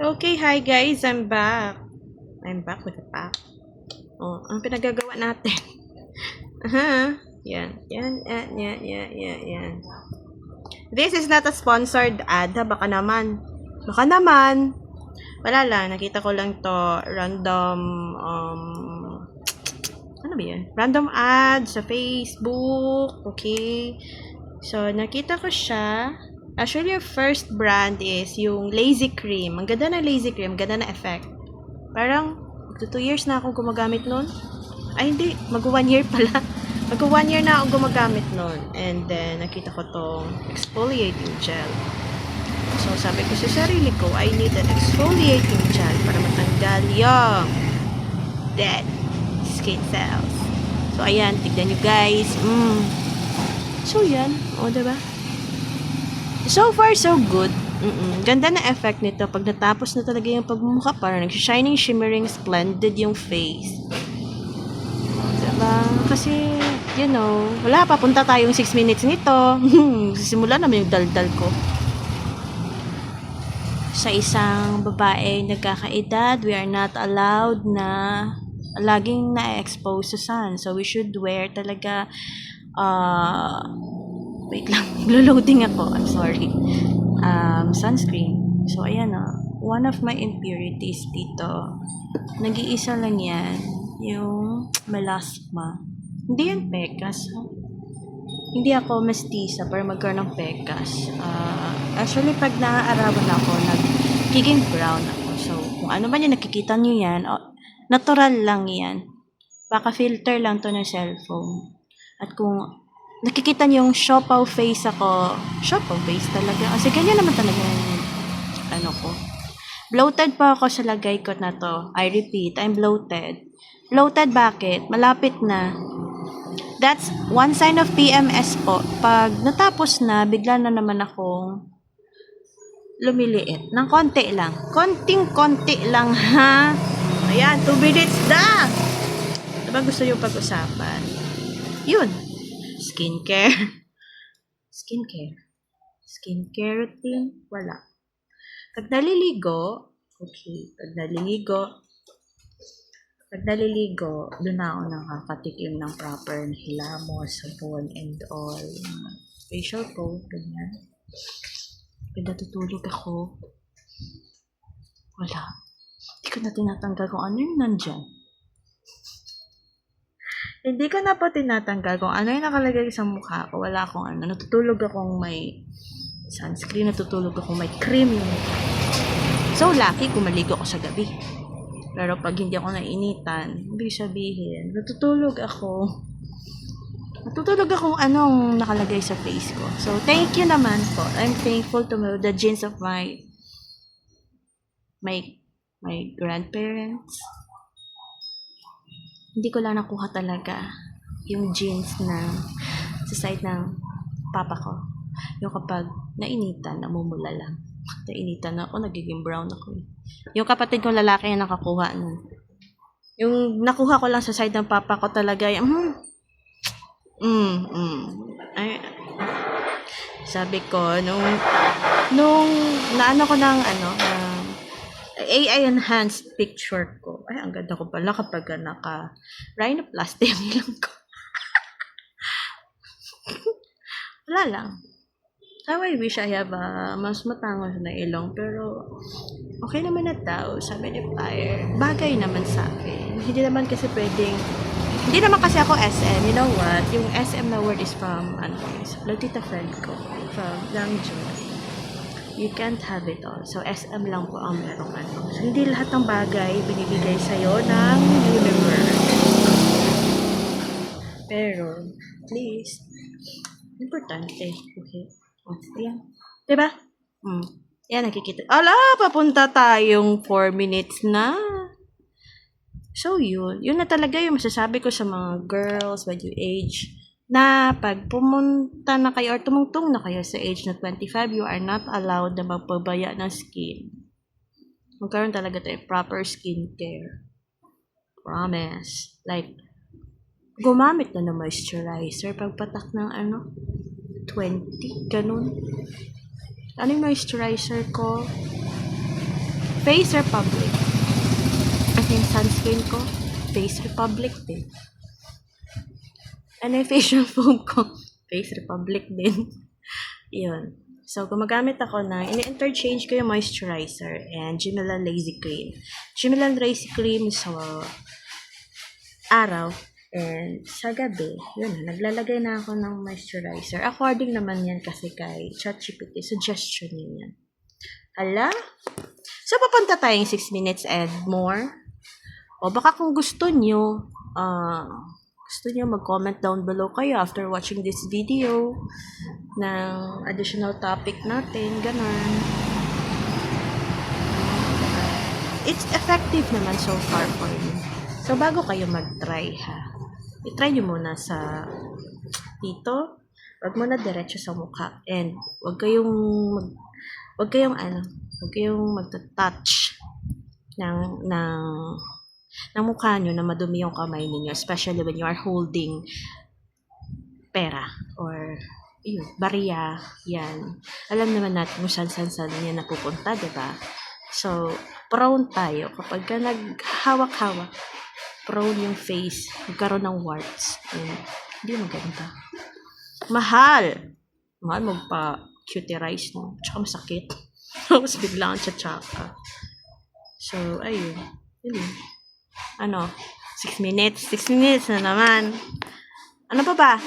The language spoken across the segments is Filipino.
Okay, hi guys, I'm back. I'm back with a pack. Oh, ang pinagagawa natin. Aha. Yan. This is not a sponsored ad, ha? Baka naman. Wala lang, nakita ko lang to. Random, ano ba yan? Random ad sa Facebook. Okay. So, nakita ko siya. Actually, your first brand is yung Lazy Cream. Ang ganda ng Lazy Cream. Ang ganda na effect. Parang, 2 years na akong gumagamit nun. Ay, hindi. Mag-1 year pala. Mag-1 year na akong gumagamit nun. And then, nakita ko tong exfoliating gel. So, sabi ko sa sarili ko, I need an exfoliating gel para matanggal yung dead skin cells. So, ayan. Tignan nyo, guys. So, yan. O, diba? So far, so good. Ganda na effect nito. Pag natapos na talaga yung pagmumukha, parang nag-shining, shimmering, splendid yung face. Diba? Kasi, you know, wala pa. Punta tayong 6 minutes nito. Sisimula naman yung daldal ko. Sa isang babae nagkakaedad, we are not allowed na laging na-expose sa sun. So, we should wear talaga wait lang, loading ako. I'm sorry. Sunscreen. So, ayan one of my impurities dito. Nag-iisa lang yan. Yung melasma. Hindi yan pekas. Hindi ako mestiza para magkaroon ng pekas. Actually, pag naaarawan ako, nagiging brown ako. So, kung ano man yung nakikita nyo yan, natural lang yan. Baka filter lang to ng cellphone. At kung nakikita niyo yung siopaw face ako. Siopaw face talaga. Kasi ganyan naman talaga yung ko. Bloated pa ako sa lagay ko na to. I repeat, I'm bloated. Bloated bakit? Malapit na. That's one sign of PMS po. Pag natapos na, bigla na naman akong lumiliit. Ng konti lang. Konting-konti lang, ha? Ayan, 2 minutes na! Diba gusto nyo pag-usapan? Yun. Skincare routine, wala. Pag naliligo, doon na ako nakakatikim ng proper na hilamos, sabon, and all. Facial coat, ganyan. Pag natutulog ako, wala. Hindi ko na tinatanggal kung ano yung nandyan. Hindi ko na po tinatanggal kung ano yung nakalagay sa mukha ko. Wala akong ano. Natutulog akong may sunscreen. Natutulog akong may cream yung mukha. So, lucky kung maligo ako sa gabi. Pero pag hindi ako nainitan, ibig sabihin, natutulog akong anong nakalagay sa face ko. So, thank you naman po. I'm thankful to the genes of my grandparents. Hindi ko lang nakuha talaga yung genes na sa side ng papa ko. Yung kapag nainitan, namumula lang. Nainitan ako, nagiging brown ako. Yung kapatid kong lalaki yung nakakuha nun. Yung nakuha ko lang sa side ng papa ko talaga, ay, sabi ko, nung naano ko ng AI enhanced picture ko. Ay, ang ganda ko pala kapag naka-rhinoplasty ang ilong ko. Wala lang. How I wish I have mas matangos na ilong. Pero, okay naman na tao. Sabi ni Fire. Bagay naman sa akin. Hindi naman kasi ako SM. You know what? Yung SM na word is from, Lotita friend ko. From Langjoy. You can't have it all. So, SM lang po ang merong So, hindi lahat ng bagay binibigay sa'yo ng universe. Pero, at least, importante. Okay? Ayan. Diba? Yan, nakikita. Papunta tayong 4 minutes na. So, yun. Yun na talaga yung masasabi ko sa mga girls when you age na pag pumunta na kayo or tumungtong na kayo sa age na 25, you are not allowed na magpabaya ng skin. Magkaroon talaga tayo proper skincare. Promise. Like, gumamit na ng moisturizer pagpatak ng 20, ganun. Ano yung moisturizer ko? Face Republic. At yung sunscreen ko, Face Republic din. Ano yung facial foam ko? Face Republic din. Yun. So, gumagamit ako ini-interchange ko yung moisturizer and Jimilan Lazy Cream. Jimilan Lazy Cream sa araw and sa gabi, yun, naglalagay na ako ng moisturizer. According naman yan kasi kay ChatGPT, suggestion yun yan. Hala? So, papunta tayong 6 minutes and more. O baka kung gusto nyo mag-comment down below kayo after watching this video ng additional topic natin, ganun. It's effective naman so far for you. So, bago kayo mag-try ha, i-try nyo muna sa dito. Wag muna diretso sa mukha. And wag kayong magta-touch ng mukha nyo na madumi yung kamay ninyo, especially when you are holding pera or barya, yan. Alam naman natin kung saan yan napupunta, diba? So, prone tayo kapag ka naghawak-hawak, prone yung face, magkaroon ng warts. Hindi maganda. Mahal magpa-cuterize, no? Tsaka masakit. Tapos biglang tsatsaka. So, ayun. Yun. 6 minutes. 6 minutes na naman. Ano pa ba?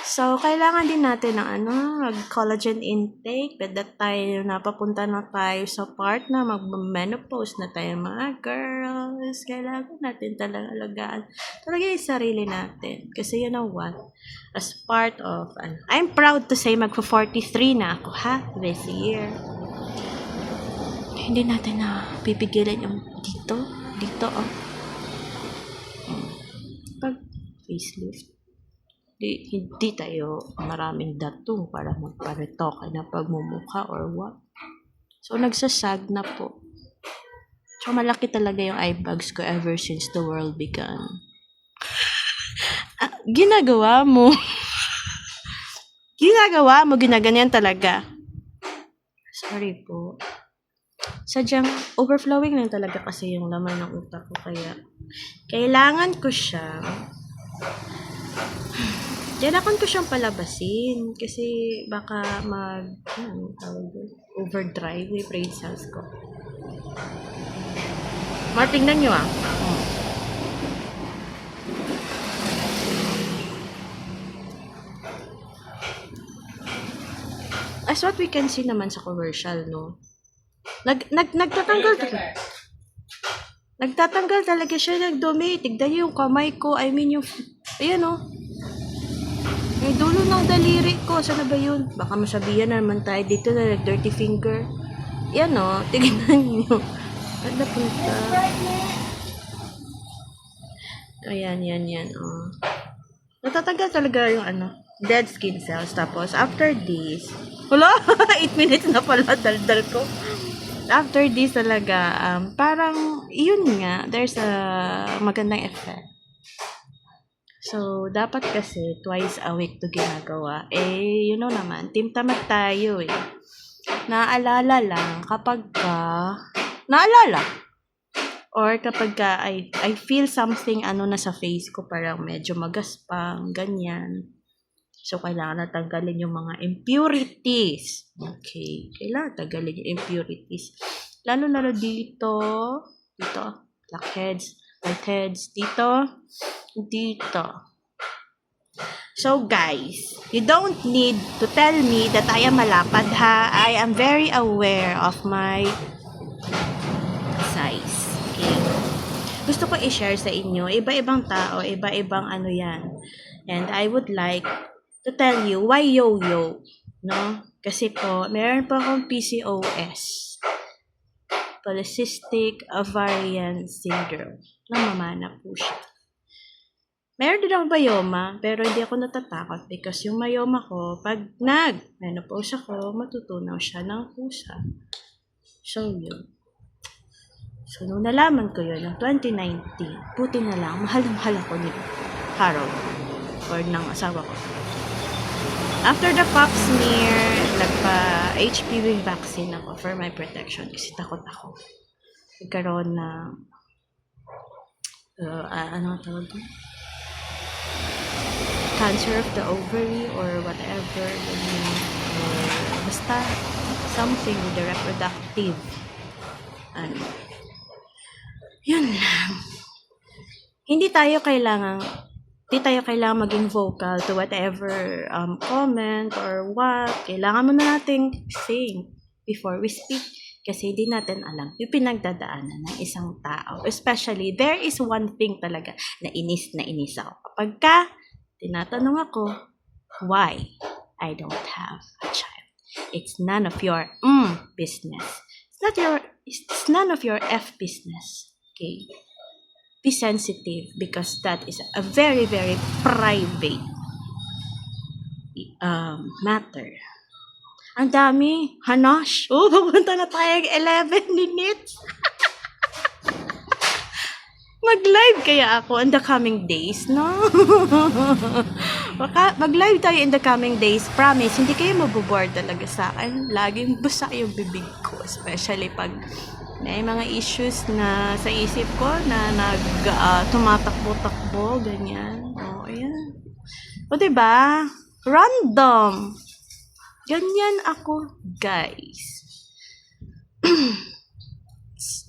So, kailangan din natin ng mag-collagen intake. But that time, napapunta na tayo sa part na mag-menopause na tayo mga girls. Kailangan natin talaga alagaan talaga yung sarili natin. Kasi you know what? As part of, I'm proud to say magpo-43 na ako, ha? This year. Hindi natin na pipigilan yung dito, pag facelift. Hindi tayo maraming datong para magparetoke na pagmumukha or what. So, nagsasag na po. So, malaki talaga yung eye bags ko ever since the world began. Ginagawa mo, ginaganyan talaga. Sorry po. Sadyang overflowing lang talaga kasi yung laman ng utak ko, kaya kailangan ko siyang palabasin kasi baka overdrive yung brain cells ko. Tingnan nyo As what we can see naman sa commercial, no? Nagtatanggal talaga siya ng dumi. Tignan yung kamay ko. Yung yung dulo ng daliri ko. Saan na ba yun? Baka masabihan na naman tayo dito na dirty finger. Yan tignan nyo. Ano na punta? Ayan, natatanggal talaga yung dead skin cells. Tapos, after this, 8 minutes na pala daldal ko. After this talaga, parang, yun nga, there's a magandang effect. So, dapat kasi twice a week to ginagawa. You know naman, team tamad tayo Naalala lang kapag or kapag I feel something na sa face ko, parang medyo magaspang, ganyan. So, kailangan natanggalin yung mga impurities. Okay. Kailangan tanggalin yung impurities. Lalo dito. Blackheads, whiteheads. Dito. So, guys, you don't need to tell me that I am malapad, ha? I am very aware of my size. Okay. Gusto ko i-share sa inyo. Iba-ibang tao, iba-ibang yan. And I would like to tell you why yo-yo, no? Kasi po, meron po akong PCOS, Polycystic Ovarian Syndrome. Namamana po siya. Meron din akong myoma, pero hindi ako natatakot because yung myoma ko, pag nag-menopause ako, matutunaw siya ng kusa. So, yun. So, nung nalaman ko yun, ng 2019, buti na lang, mahal ako ni Harold or ng asawa ko. After the pap smear, nagpa-HPV vaccine ako for my protection kasi takot ako. Nagkaroon na, ano tawag doon? Cancer of the ovary or whatever. Or basta something with the reproductive. Ano. Yun lang. Hindi tayo kailangan maging vocal to whatever comment or what. Kailangan mo na nating think before we speak. Kasi hindi natin alam yung pinagdadaanan ng isang tao. Especially, there is one thing talaga na inis ako. Kapag tinatanong ako, why I don't have a child? It's none of your business. It's none of your business. Okay? Be sensitive because that is a very, very private matter. Ang dami. Hanash. Pupunta na tayo 11 minutes. Mag-live kaya ako in the coming days, no? Mag-live tayo in the coming days. Promise, hindi kayo maboboard talaga sa akin. Laging busa yung bibig ko. Especially pag may mga issues na sa isip ko na tumatakbo-takbo, ganyan. Ayan. O, diba? Random. Ganyan ako, guys.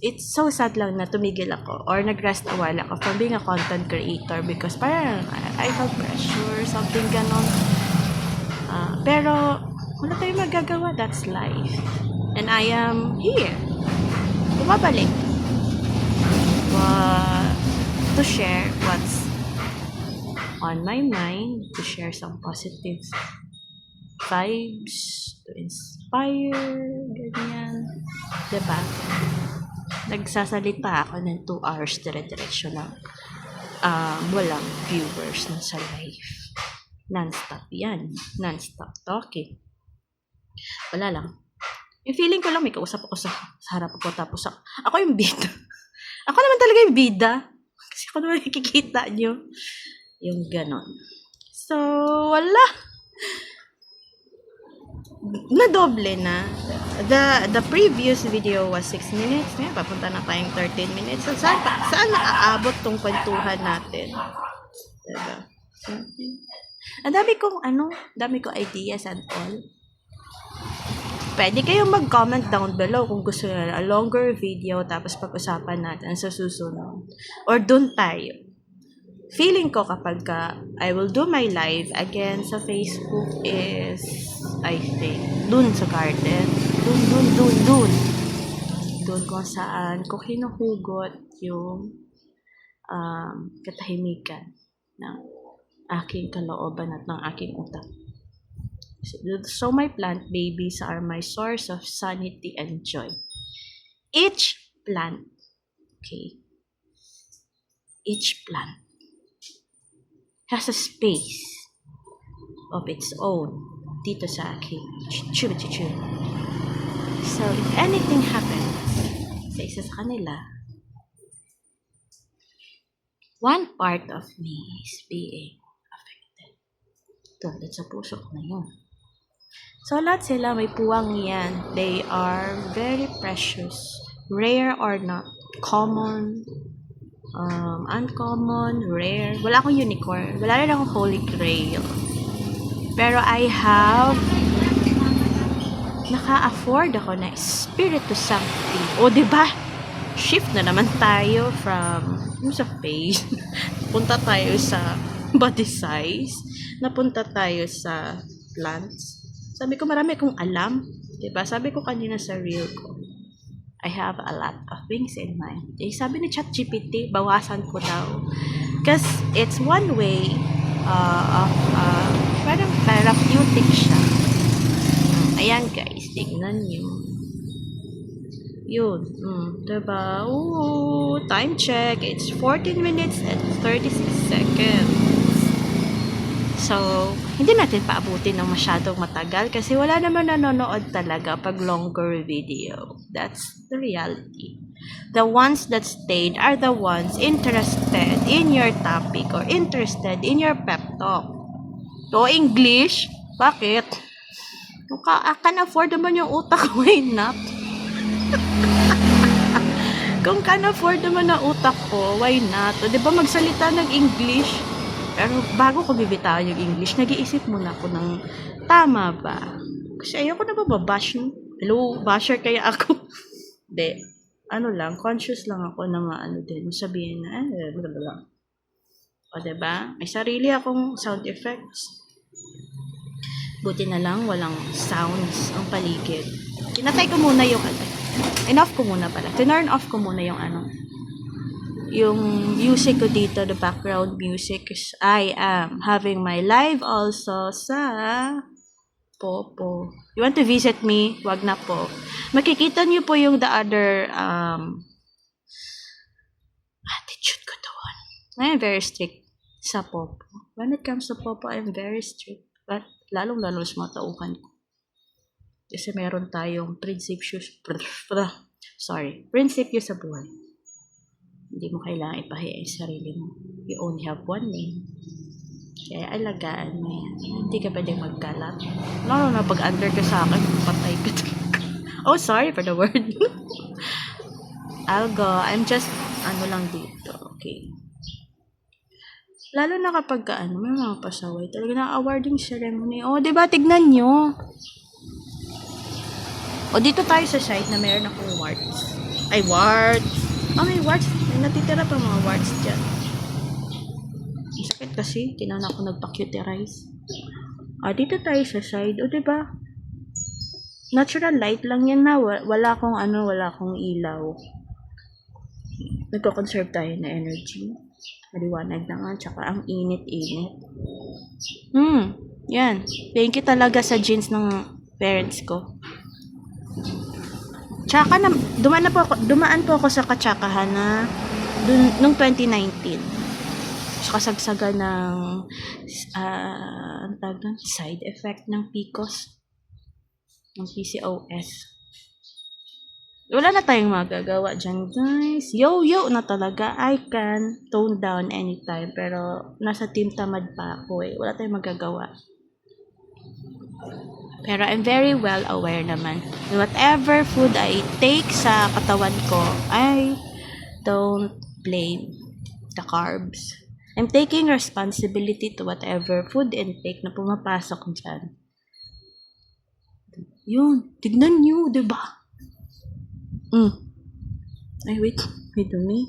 It's so sad lang na tumigil ako or nag-rest a while ako from being a content creator because parang I felt pressure, something ganon. Pero wala tayong magagawa. That's life. And I am here. Bumabalik. To share what's on my mind, to share some positive vibes, to inspire, ganyan. Diba? Nagsasalita ako ng 2 hours dire-diretso na walang viewers na sa live. Non-stop yan. Non-stop talking. Wala lang. Yung feeling ko lang may kausap ako sa harap ko tapos ako yung bida. Ako naman talaga yung bida. Kasi ako naman nakikita nyo. Yung ganon. So, wala. Nadoble na. The previous video was 6 minutes. Ngayon, papunta na tayong 13 minutes. So, saan naaabot tong kwentuhan natin? Diba? Ang dami kong ideas and all. Pwede kayong mag-comment down below kung gusto nyo a longer video tapos pag-usapan natin sa susunod. Or dun tayo. Feeling ko kapag I will do my live again sa Facebook is, I think, dun sa garden. Dun kung saan ko hinuhugot yung katahimikan ng aking kalooban at ng aking utak. So my plant babies are my source of sanity and joy. Each plant has a space of its own dito sa aking chuchu. So if anything happens sa isa sa kanila, one part of me is being affected. Tulad sa puso ko na yun. So, lahat sila may puwang yan. They are very precious. Rare or not. Common. Uncommon. Rare. Wala akong unicorn. Wala rin akong holy grail. Pero I have naka-afford ako na spirit to something. O, diba? Shift na naman tayo from sa face. Punta tayo sa body size. Napunta tayo sa plants. Sabi ko, marami akong alam. Diba? Sabi ko kanina sa reel ko, I have a lot of things in mind. Sabi ni ChatGPT, bawasan ko daw. Because it's one way of parang therapeutic siya. Ayan guys, tignan nyo. Yun. Diba? Ooh, time check. It's 14 minutes and 36 seconds. So, hindi natin paabutin ng masyadong matagal kasi wala naman nanonood talaga pag longer video. That's the reality. The ones that stayed are the ones interested in your topic or interested in your pep talk. So, English, Bakit? Kung can afford naman yung utak, why not? Kung can afford naman ang utak ko, why not? O, diba magsalita ng English? Pero bago ko bibitawan yung English, nag-iisip muna ako ng tama ba? Kasi ayoko na babash. Hello, basher kaya ako? Hindi. Ano lang, conscious lang ako na maano din. Sabihin na, blablabla. O, diba? May sarili akong sound effects. Buti na lang, walang sounds ang paligid. Kinatay ko muna yung enough ko muna pala. Turn off ko muna yung music ko dito, the background music. I am having my live also sa Popo. You want to visit me? Wag na po. Makikita niyo po yung the other attitude ko doon. I am very strict sa Popo. When it comes to Popo, I am very strict. But lalong-lalo sa mga tauhan ko. Kasi meron tayong prinsipyo sa buhay. Hindi mo kailangan ipahiya yung sarili mo. You only have one name. Kaya alagaan mo yan. Hindi ka pwedeng magkalat. No, pag-under ka sa akin, patay ka. Oh, sorry for the word. I'll go. I'm just, lang dito. Okay. Lalo na kapag may mga pasaway. Talaga na-awarding ceremony. Oh, diba? Tignan nyo. O, dito tayo sa site na meron akong warts. Ay, warts. Oh, may warts. May natitira pa mga warts dyan. Ang sakit kasi. Tinana ako nagpa-cuterize. Dito tayo sa side. O, diba? Natural light lang yan na. Wala akong ilaw. Nagko-conserve tayo na energy. Maliwanag na nga. Tsaka ang init-init. Yan. Thank you talaga sa jeans ng parents ko. Tsaka dumaan po ako sa katsakahan na nung 2019. So, kasagsaga ng side effect ng PCOS, ng PCOS. Wala na tayong magagawa dyan, guys. Yo na talaga. I can tone down anytime. Pero nasa team tamad pa ako eh. Wala tayong magagawa. Pero I'm very well aware naman. Whatever food I take sa katawan ko, I don't blame the carbs. I'm taking responsibility to whatever food intake na pumapasok dyan. Yun. Tignan nyo, diba? Ay, wait a minute.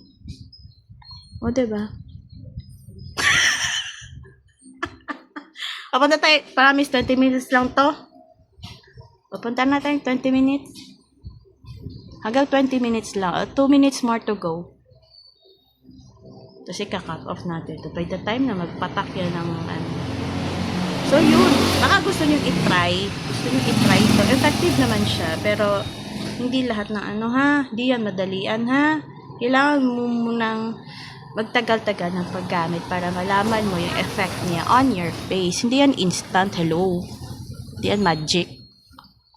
O, diba? Papunta tayo. Promise, 20 minutes lang to. Papunta na tayo 20 minutes. Hanggang 20 minutes lang. 2 minutes more to go. Tapos ika-cut off natin. So, by the time na magpatak yan ng So, yun. Baka gusto nyo i-try. So, effective naman siya. Pero, hindi lahat ng Hindi yan madalian, ha? Kailangan mo munang magtagal-tagal ng paggamit para malaman mo yung effect niya on your face. Hindi yan instant. Hello. Hindi yan magic.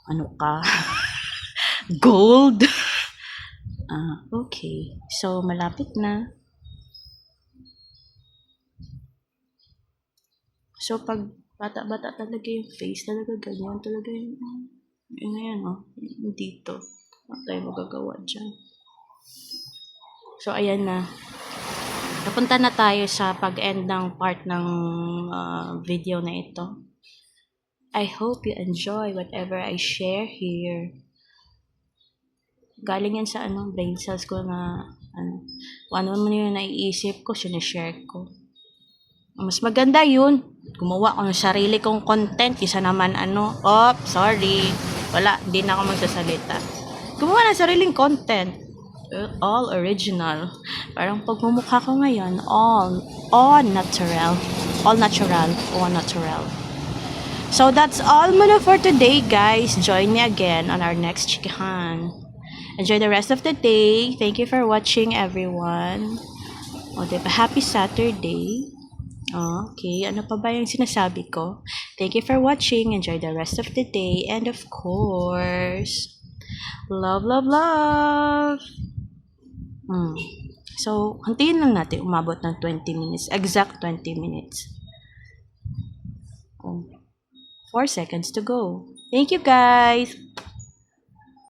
Ano ka? Gold? Okay. So, malapit na. So, pag bata-bata talaga yung face, talaga ganyan. Talaga yung ayan, dito. Wala tayo magagawa dyan. So, ayan na. Napunta na tayo sa pag-end ng part ng video na ito. I hope you enjoy whatever I share here. Galing yan sa brain cells ko na ano man yung naiisip ko, sinishare ko. Mas maganda yun. Gumawa ko ng sarili kong content. Isa naman sorry. Wala, hindi na ako magsasalita. Gumawa ng sariling content. All original. Parang pagmumukha ko ngayon, all natural. All natural. So that's all muna for today, guys. Join me again on our next chikahan. Enjoy the rest of the day. Thank you for watching, everyone. Diba? Happy Saturday. Okay, ano pa ba yung sinasabi ko? Thank you for watching. Enjoy the rest of the day. And of course, love. So, hantayin lang natin umabot ng 20 minutes. Exact 20 minutes. 4 seconds to go. Thank you, guys!